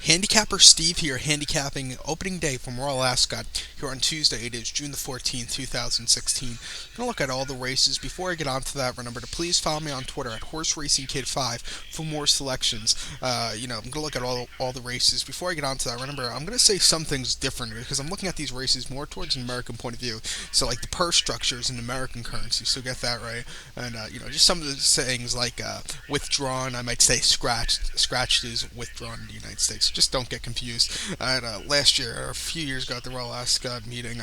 Handicapper Steve here, handicapping opening day from Royal Ascot here on Tuesday. It is June the 14th, 2016. I'm going to look at all the races. Before I get on to that, remember to please follow me on Twitter at HorseRacingKid5 for more selections. I'm going to look at all the races. Before I get on to that, remember, I'm going to say some things different because I'm looking at these races more towards an American point of view. So, like the purse structure is in American currency, so get that right. And, just some of the sayings like withdrawn, I might say scratched. Scratched is withdrawn in the United States. Just don't get confused. Last year, or a few years ago at the Royal Ascot meeting,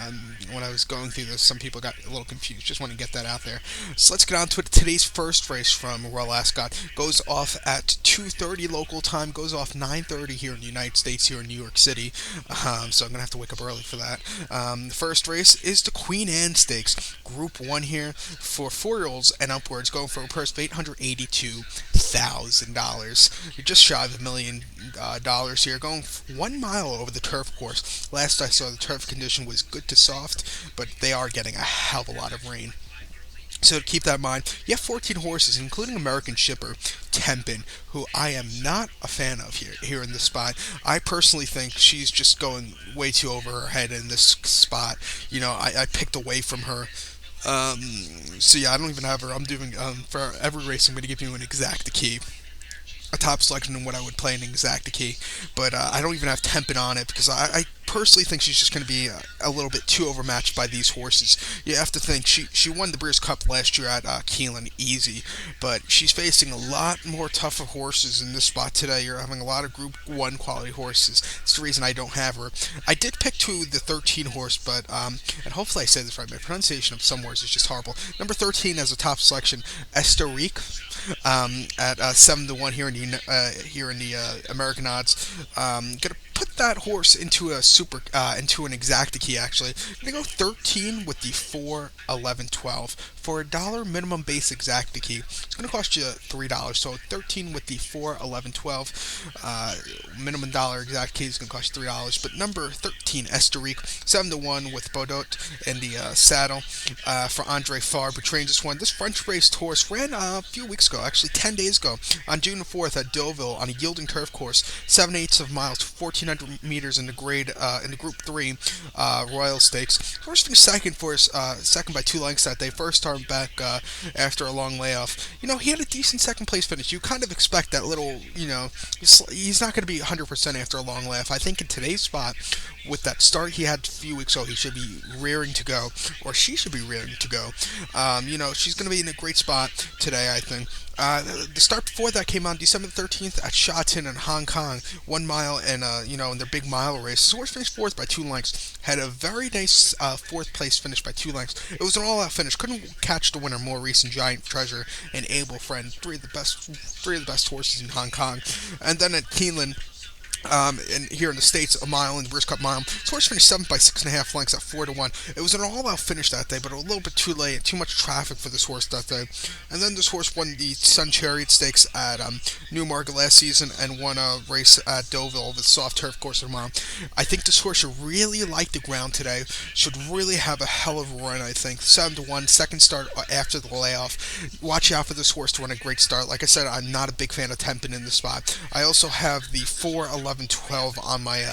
when I was going through this, some people got a little confused. Just want to get that out there. So let's get on to it. Today's first race from Royal Ascot goes off at 2:30 local time. Goes off 9:30 here in the United States, here in New York City. So I'm gonna have to wake up early for that. The first race is the Queen Anne Stakes, Group 1 here for 4-year-olds and upwards, going for a purse of $882,000. You're just shy of $1 million here, going 1 mile over the turf course. Last I saw, the turf condition was good to soft, but they are getting a hell of a lot of rain. So to keep that in mind, you have 14 horses, including American Shipper, Tempin, who I am not a fan of here in this spot. I personally think she's just going way too over her head in this spot. I picked away from her. So yeah, I don't even have her. I'm doing for every race. I'm going to give you an exact key, a top selection in what I would play in exact key, but I don't even have Tempin on it because I personally think she's just going to be a little bit too overmatched by these horses. You have to think she won the Breeders' Cup last year at Keeneland easy, but she's facing a lot more tougher horses in this spot today. You're having a lot of Group 1 quality horses. It's the reason I don't have her. I did pick the 13 horse, but and hopefully I said this right. My pronunciation of some words is just horrible. Number 13 as a top selection, Esterique. At 7-1 here in the American odds. Gonna put that horse into into an exacta key. Actually, gonna go 13 with the 4, 11, 12 for $1 minimum base exacta key. It's gonna cost you $3. So 13 with the 4, 11, 12 minimum dollar exact key is gonna cost you $3. But number 13, Esterique, 7-1 with Bodot in the saddle for Andre Farr, who trains this one. This French-raced horse ran a few weeks ago, actually 10 days ago, on June 4th at Deauville on a yielding turf course, 7/8 of miles, 1,400 meters in the Group 3 Royal Stakes. Horse finished second by 2 lengths that day. First started back after a long layoff. He had a decent second place finish. You kind of expect that little, he's not going to be 100% after a long layoff. I think in today's spot, with that start he had a few weeks ago, he should be rearing to go, or she should be rearing to go. She's going to be in a great spot today, I think. The start before that came on December 13th at Sha Tin in Hong Kong, 1 mile and in their big mile race. This horse finished fourth by 2 lengths. Had a very nice fourth place finish by 2 lengths. It was an all-out finish. Couldn't catch the winner, more recent Giant Treasure and Able Friend, three of the best horses in Hong Kong. And then at Keeneland, and here in the States, a mile in the Breeders' Cup mile. This horse finished 7th by 6.5 lengths at 4-1. It was an all-out finish that day, but a little bit too late, too much traffic for this horse that day. And then this horse won the Sun Chariot Stakes at Newmarket last season and won a race at Deauville, the soft turf course of a mile. I think this horse should really like the ground today. Should really have a hell of a run, I think. 7-1, second start after the layoff. Watch out for this horse to run a great start. Like I said, I'm not a big fan of Tempin in this spot. I also have the 4, 11, 12 on my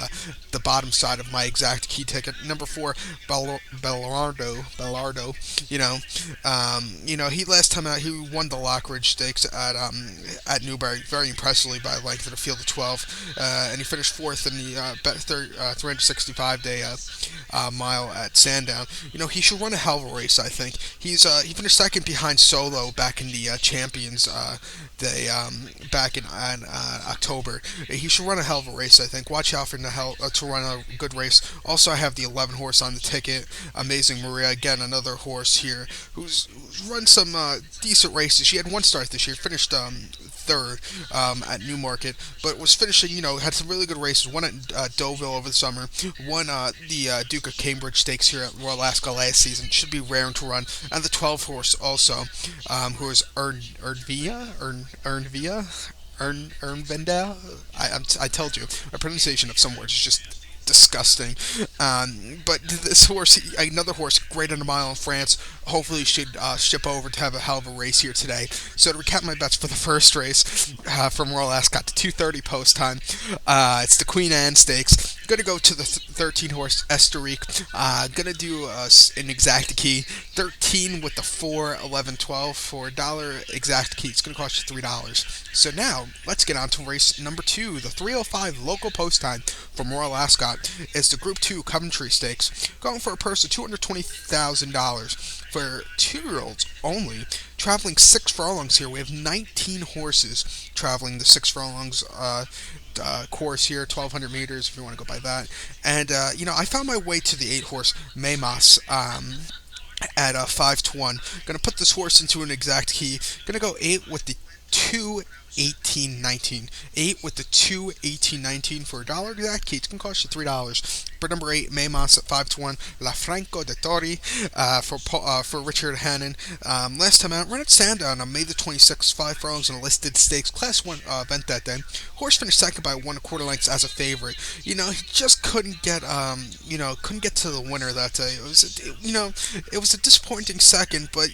the bottom side of my exact key ticket. Number 4, Bellardo. He last time out he won the Lockridge Stakes at Newbury very impressively by length at a field of 12, and he finished fourth in the 365-day mile at Sandown. He should run a hell of a race. I think he finished second behind Solo back in the Champions Day back in October. He should run a hell of a race. I think. Watch out for to run a good race. Also, I have the 11 horse on the ticket. Amazing Maria, again another horse here who's run some decent races. She had one start this year, finished third at Newmarket, but was finishing. Had some really good races. Won at Deauville over the summer. Won the Duke of Cambridge Stakes here at Royal Ascot last season. Should be raring to run. And the 12 horse also, who is Ernvia. I told you, my pronunciation of some words is just disgusting. But this horse, another horse, great in a mile in France, hopefully should ship over to have a hell of a race here today. So to recap my bets for the first race from Royal Ascot to 2:30 post time, it's the Queen Anne Stakes. Gonna go to the 13 horse Esterique. Gonna do an exact key 13 with the 4, 11, 12 for $1 exact key. It's gonna cost you $3. So now let's get on to race number 2, the 3:05 local post time from Royal Ascot. Is the Group 2 Coventry Stakes, going for a purse of $220,000 for 2-year-olds only. Traveling 6 furlongs here. We have 19 horses traveling the 6 furlongs course here, 1,200 meters if you want to go by that. And I found my way to the 8 horse Maymas. At 5 to 1. Gonna put this horse into an exact key. Gonna go 8 with the 2 18 19. 8 with the 2 18 19 for $1 exact key. It's gonna cost you $3. For number 8, Maymas at 5 to 1. La Franco de Tori for Richard Hannon. Last time out, ran at Sandown on May the 26th, 5 furlongs in a listed stakes Class 1 event that day. Horse finished second by 1 1/4 lengths as a favorite. He just couldn't get to the winner that day. It was a disappointing second, but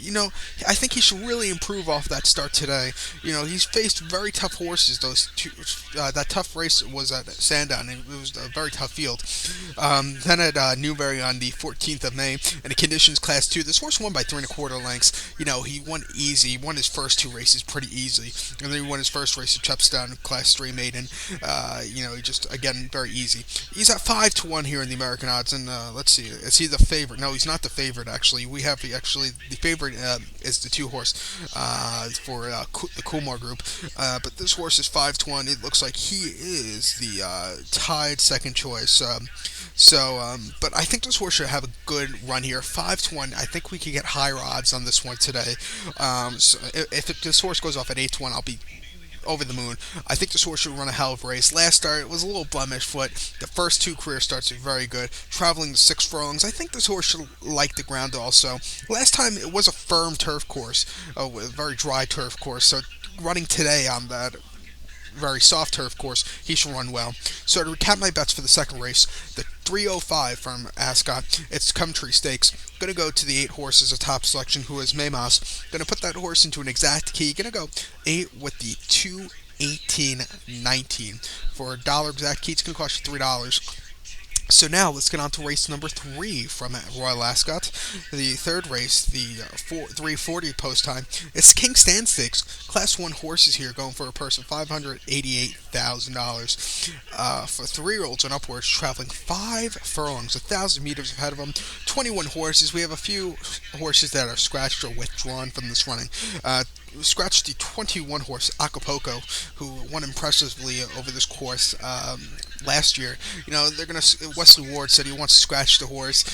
I think he should really improve off that start today. He's faced very tough horses. Those two, that tough race was at Sandown, and it was a very tough field. Then at Newbury on the 14th of May, in the conditions Class 2, this horse won by 3 1/4 lengths. He won easy. He won his first 2 races pretty easily, and then he won his first race at Chepstown, Class 3 maiden. He just, again, very easy. He's at 5 to 1 here in the American odds, and let's see, is he the favorite? No, he's not the favorite. Actually, the favorite is the 2 horse for the Coolmore group. But this horse is 5 to 1. It looks like he is the tied second choice. But I think this horse should have a good run here. 5 to 1. I think we could get higher odds on this one today. So if this horse goes off at 8 to 1, I'll be over the moon. I think this horse should run a hell of a race. Last start, it was a little blemish foot. The first 2 career starts are very good. Traveling the 6 furlongs, I think this horse should like the ground also. Last time, it was a firm turf course, a very dry turf course. So running today on that very soft turf course, he should run well. So to recap my bets for the second race, the 3:05 from Ascot, it's Coventry Stakes. Gonna go to the 8 horse as a top selection, who is Maymas. Gonna put that horse into an exact key. Gonna go 8 with the 2 18 19 for $1 exact key. It's gonna cost you $3. So now let's get on to race number 3 from Royal Ascot. The third race, the 3:40 post time. It's King Stan Stakes. Class 1 horses here, going for a purse of $588,000. For 3-year-olds and upwards, traveling 5 furlongs, 1,000 meters ahead of them. 21 horses. We have a few horses that are scratched or withdrawn from this running. Scratched the 21 horse Acapulco, who won impressively over this course last year. Wesley Ward said he wants to scratch the horse,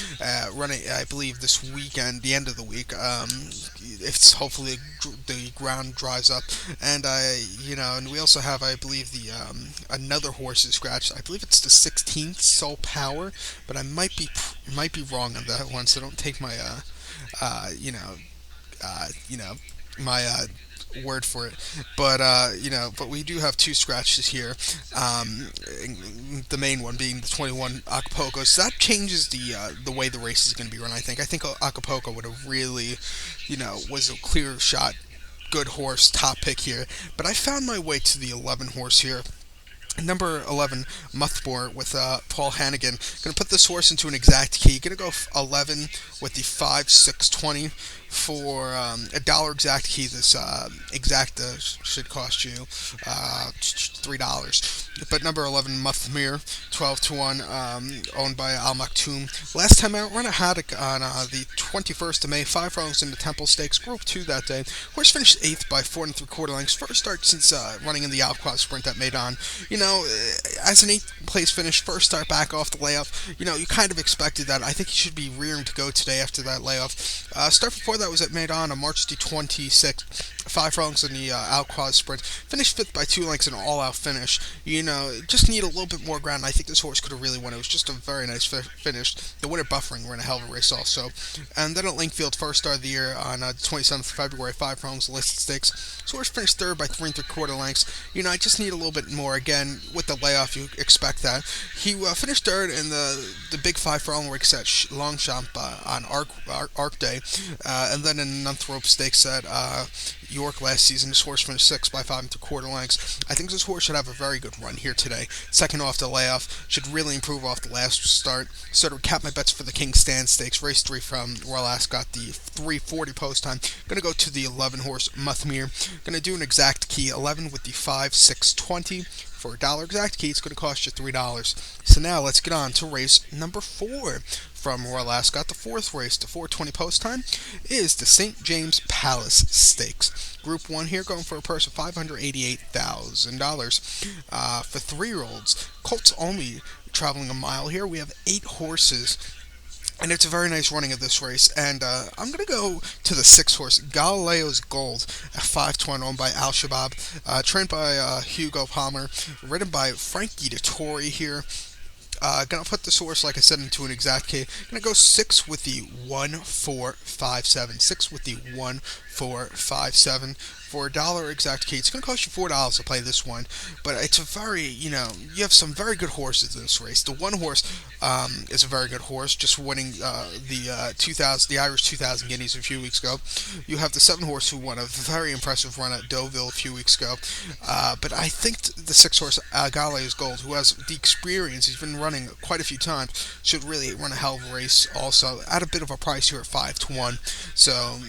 run it, I believe, this weekend, the end of the week. If hopefully the ground dries up, and and we also have, I believe, the another horse is scratched. I believe it's the 16th Soul Power, but I might be wrong on that one. So don't take my my word for it, but we do have 2 scratches here. The main one being the 21 Acapulco. So that changes the way the race is going to be run. I think Acapulco would have really, was a clear shot, good horse, top pick here. But I found my way to the 11 horse here. Number 11, Muthmore with Paul Hannigan. Going to put this horse into an exact key. Going to go 11 with the 5 6 20 for $1 exact key. This exacta should cost you $3. But number 11, Muthmere, 12 to 1, owned by Al Maktoum. Last time out, ran a haddock on the 21st of May, 5 furlongs in the Temple Stakes, Group 2 that day. Horse finished 8th by 4 3/4 lengths. First start since running in the Alquad Sprint at Maidan. As an 8th place finish, first start back off the layoff, you kind of expected that. I think he should be rearing to go today after that layoff. Start before that was at Maidan on March the 26th. 5 furlongs in the Alquad Sprint. Finished 5th by 2 lengths in an all-out finish. Just need a little bit more ground. I think this horse could have really won. It was just a very nice finish. The winner Buffering ran a hell of a race also. And then at Linkfield, first start of the year on the 27th of February, 5 furlongs listed stakes. This horse finished 3rd by 3 3/4 lengths. I just need a little bit more. Again, with the layoff, you expect that. He finished third in the Big Five furlong race at Longchamp on Arc Day, and then in the Ninth Rope Stakes at York last season. This horse finished sixth by 5 3/4 lengths. I think this horse should have a very good run here today. Second off the layoff, should really improve off the last start. So to recap my bets for the King Stand Stakes, race 3 from Royal Ascot, the 3:40 post time. Gonna go to the 11 horse Muthmere. Gonna do an exact key 11 with the 5 6 20. For $1 exact key, it's going to cost you $3. So now let's get on to race number 4 from Royal Ascot. The fourth race, the 4:20 post time, is the St. James Palace Stakes. Group 1 here going for a purse of $588,000 for 3-year-olds. Colts only traveling a mile here. We have 8 horses. And it's a very nice running of this race. And I'm going to go to the 6th horse, Galileo's Gold, at 5:20, owned by Al Shabab. Trained by Hugo Palmer. Ridden by Frankie Dettori here. Gonna put this horse, like I said, into an exact K. Gonna go 6 with the 1-4-5-7. 6 with the 1-4-5-7. For $1 exact key, it's going to cost you $4 to play this one, but it's a very, you have some very good horses in this race. The one horse is a very good horse, just winning the Irish 2000 Guineas a few weeks ago. You have the 7 horse who won a very impressive run at Deauville a few weeks ago, but I think the 6 horse Galileo's Gold, who has the experience, he's been running quite a few times, should really run a hell of a race. Also, at a bit of a price here at 5-1, so.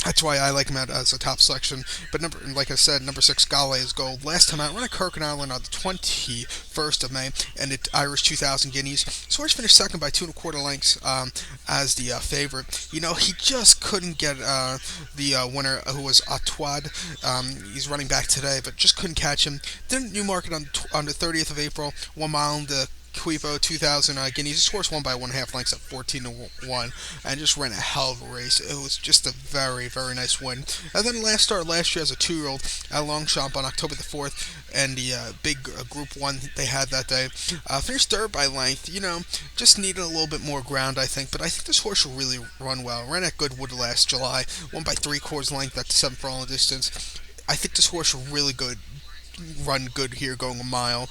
That's why I like him as a top selection. But like I said, number 6, Galileo's Gold. Last time out, ran at Kirkin Island on the 21st of May, and the Irish 2000 Guineas. This horse finished second by 2 1/4 lengths as the favorite. He just couldn't get the winner, who was Atwad. He's running back today, but just couldn't catch him. Then Newmarket on the 30th of April, 1 mile in the Quivo 2000 Guineas. This horse won by 1.5 lengths at 14-1 and just ran a hell of a race. It was just a very, very nice win. And then last year as a 2-year-old at Longchamp on October the 4th, and the big Group 1 they had that day. Finished third by length. Just needed a little bit more ground, I think, but I think this horse will really run well. Ran at Goodwood last July, won by 3/4 length at the 7 furlong distance. I think this horse will really run good here going a mile.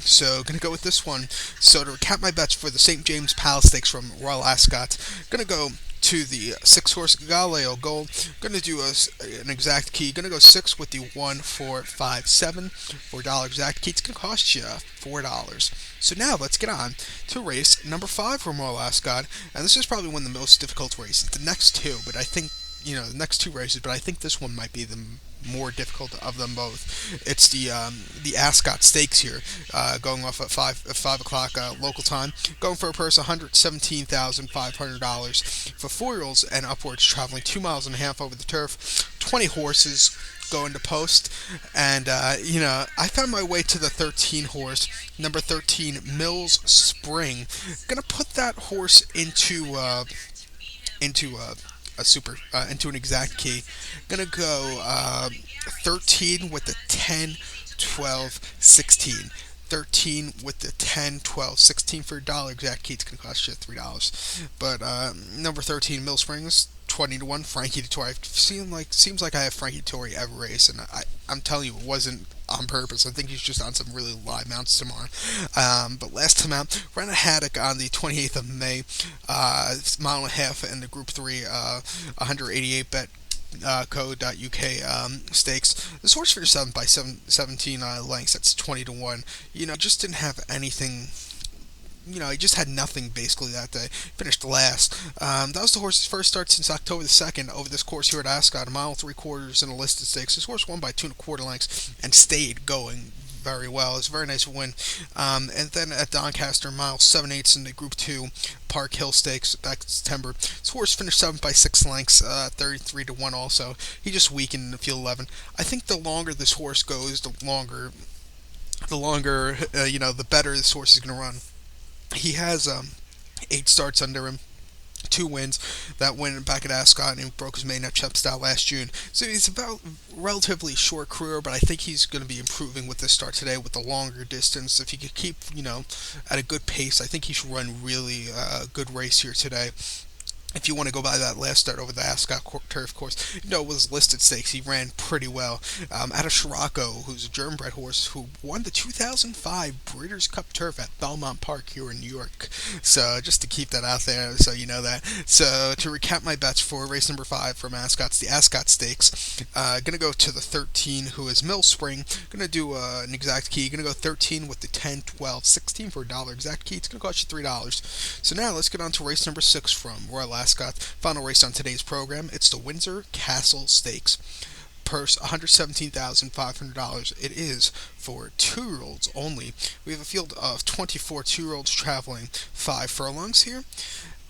So gonna go with this one. So to recap my bets for the St. James Palace Stakes from Royal Ascot, gonna go to the 6 horse Galileo Gold. Gonna do an exact key. Gonna go 6 with the 1-4-5-7 for $1 exact key. It's gonna cost you $4. So now let's get on to race number 5 from Royal Ascot, and this is probably one of the most difficult races. The next two, but I think the next 2 races, but I think this one might be the more difficult of them both. It's the Ascot Stakes here, going off at 5 o'clock local time, going for a purse $117,500 for 4-year-olds and upwards, traveling 2.5 miles over the turf. 20 horses going to post, and I found my way to the 13 horse, number 13 Mills Spring. Gonna put that horse into an exact key. Gonna go 13 with the 10, 12, 16. 13 with the 10, 12, 16 for $1 exact key. It's gonna cost you $3. But number 13 Mill Springs, 20-1. Frankie Dettori. Seems like I have Frankie Dettori every race, and I'm telling you, it wasn't on purpose. I think he's just on some really live mounts tomorrow. But last time out, ran a Haddock on the 28th of May, mile and a half in the Group 3, 188 bet. Co.uk stakes. This horse finished 7th by 17 lengths. That's 20-1. Just didn't have anything. He just had nothing basically that day. Finished last. That was the horse's first start since October the 2nd over this course here at Ascot, 1 3/4 in a listed stakes. This horse won by 2 1/4 lengths and stayed going very well. It's a very nice win. And then at Doncaster, 7/8 in the Group 2 Park Hill Stakes back in September. This horse finished 7th by 6 lengths, 33-1 also. He just weakened in the field 11. I think the longer this horse goes, the better this horse is going to run. He has 8 starts under him. 2 wins. That win back at Ascot, and he broke his main at Chepstow last June. So he's about relatively short career, but I think he's going to be improving with this start today with the longer distance. If he could keep, at a good pace, I think he should run really good race here today. If you want to go by that last start over the Ascot Turf Course, it was listed stakes. He ran pretty well. Out of Scirocco, who's a German-bred horse who won the 2005 Breeders' Cup Turf at Belmont Park here in New York. So just to keep that out there, so you know that. So to recap my bets for race number 5 from Ascot's the Ascot Stakes, gonna go to the 13, who is Mill Spring. Gonna do an exact key. Gonna go 13 with the 10, 12, 16 for $1 exact key. It's gonna cost you $3. So now let's get on to race number 6 from Royal Ascot. Final race on today's program. It's the Windsor Castle Stakes. Purse $117,500. It is for 2-year-olds only. We have a field of 24 2-year-olds traveling 5 furlongs here.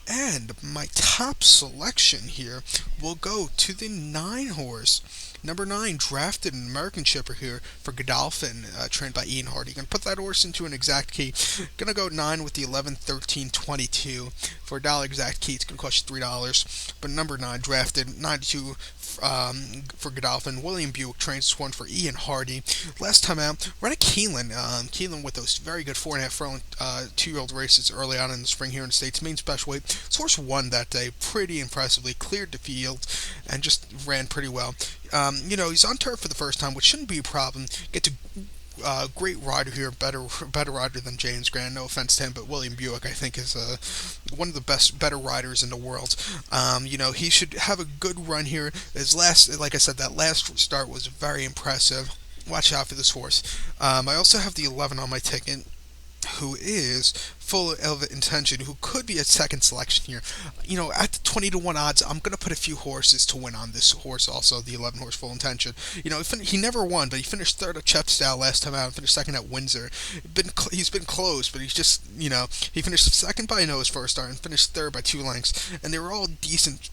And my top selection here will go to the 9 horse. Number 9, drafted an American shipper here for Godolphin, trained by Ian Hardy. Gonna put that horse into an exact key. Gonna go 9 with the 11, 13, 22 for $1 exact key. It's gonna cost you $3. But number 9, drafted 92 for Godolphin. William Buick trains this one for Ian Hardy. Last time out, ran a Keelan. Keelan with those very good 4.5 furlong 2-year-old races early on in the spring here in the States. Main special weight. This horse won that day pretty impressively, cleared the field, and just ran pretty well. He's on turf for the first time, which shouldn't be a problem. Get to great rider here, better rider than James Grant. No offense to him, but William Buick I think is one of the better riders in the world. He should have a good run here. Like I said, that last start was very impressive. Watch out for this horse. I also have the 11 on my ticket, who is full of intention, who could be a second selection here. At the 20 to 1 odds, I'm going to put a few horses to win on this horse also, the 11 horse full intention. He never won, but he finished third at Chepstow last time out and finished second at Windsor. He's been close, but he's just, he finished second by a nose first start and finished third by 2 lengths, and they were all decent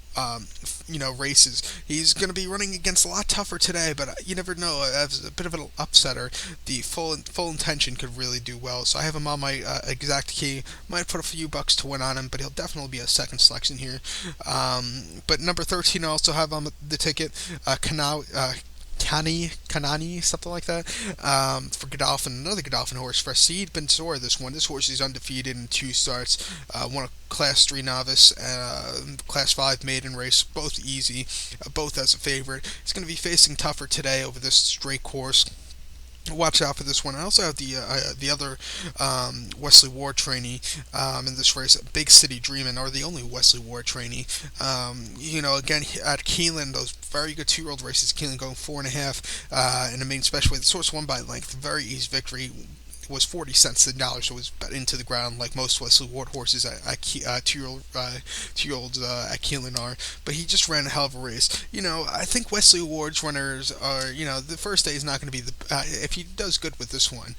races. He's going to be running against a lot tougher today, but you never know. As a bit of an upsetter, the full intention could really do well. So I have him on my exact key. Might put a few bucks to win on him, but he'll definitely be a second selection here. But number 13, I also have on the ticket. Kanani, something like that, for Godolphin, another Godolphin horse. Fasid Bensor, this horse is undefeated in 2 starts, won a Class 3 novice, Class 5 maiden race, both easy, both as a favorite. He's going to be facing tougher today over this straight course. Watch out for this one. I also have the other Wesley Ward trainee in this race, Big City Dreamin', or the only Wesley Ward trainee. Again at Keelan, those very good 2-year-old races. Keelan going 4.5 in the main special weight. The source won by length, very easy victory. Was 40 cents to the dollar, so it was bet into the ground like most Wesley Ward horses at 2-year-olds at Keelan are. But he just ran a hell of a race. I think Wesley Ward's runners are, the first day is not going to be the. If he does good with this one,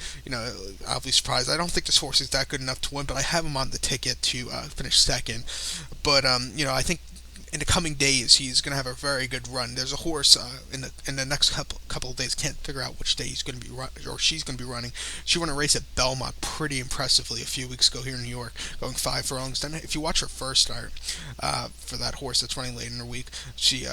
I'll be surprised. I don't think this horse is that good enough to win, but I have him on the ticket to finish second. But I think in the coming days, he's going to have a very good run. There's a horse in the next couple of days. Can't figure out which day he's going to be or she's going to be running. She won a race at Belmont pretty impressively a few weeks ago here in New York, going 5 furlongs. Then, if you watch her first start for that horse that's running late in her week, she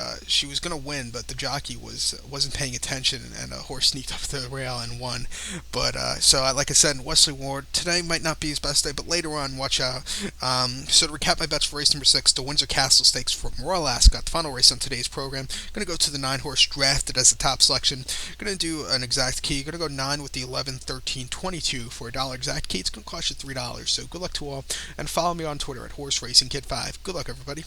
was going to win, but the jockey wasn't paying attention, and a horse sneaked up the rail and won. But like I said, Wesley Ward today might not be his best day, but later on, watch out. So to recap my bets for race number 6, the Windsor Castle Stakes from Royal Ascot, the final race on today's program. Going to go to the 9 horse drafted as the top selection. Going to do an exact key. Going to go 9 with the 11, 13, 22 for $1 exact key. It's going to cost you $3. So good luck to all, and follow me on Twitter at HorseRacingKid5. Good luck, everybody.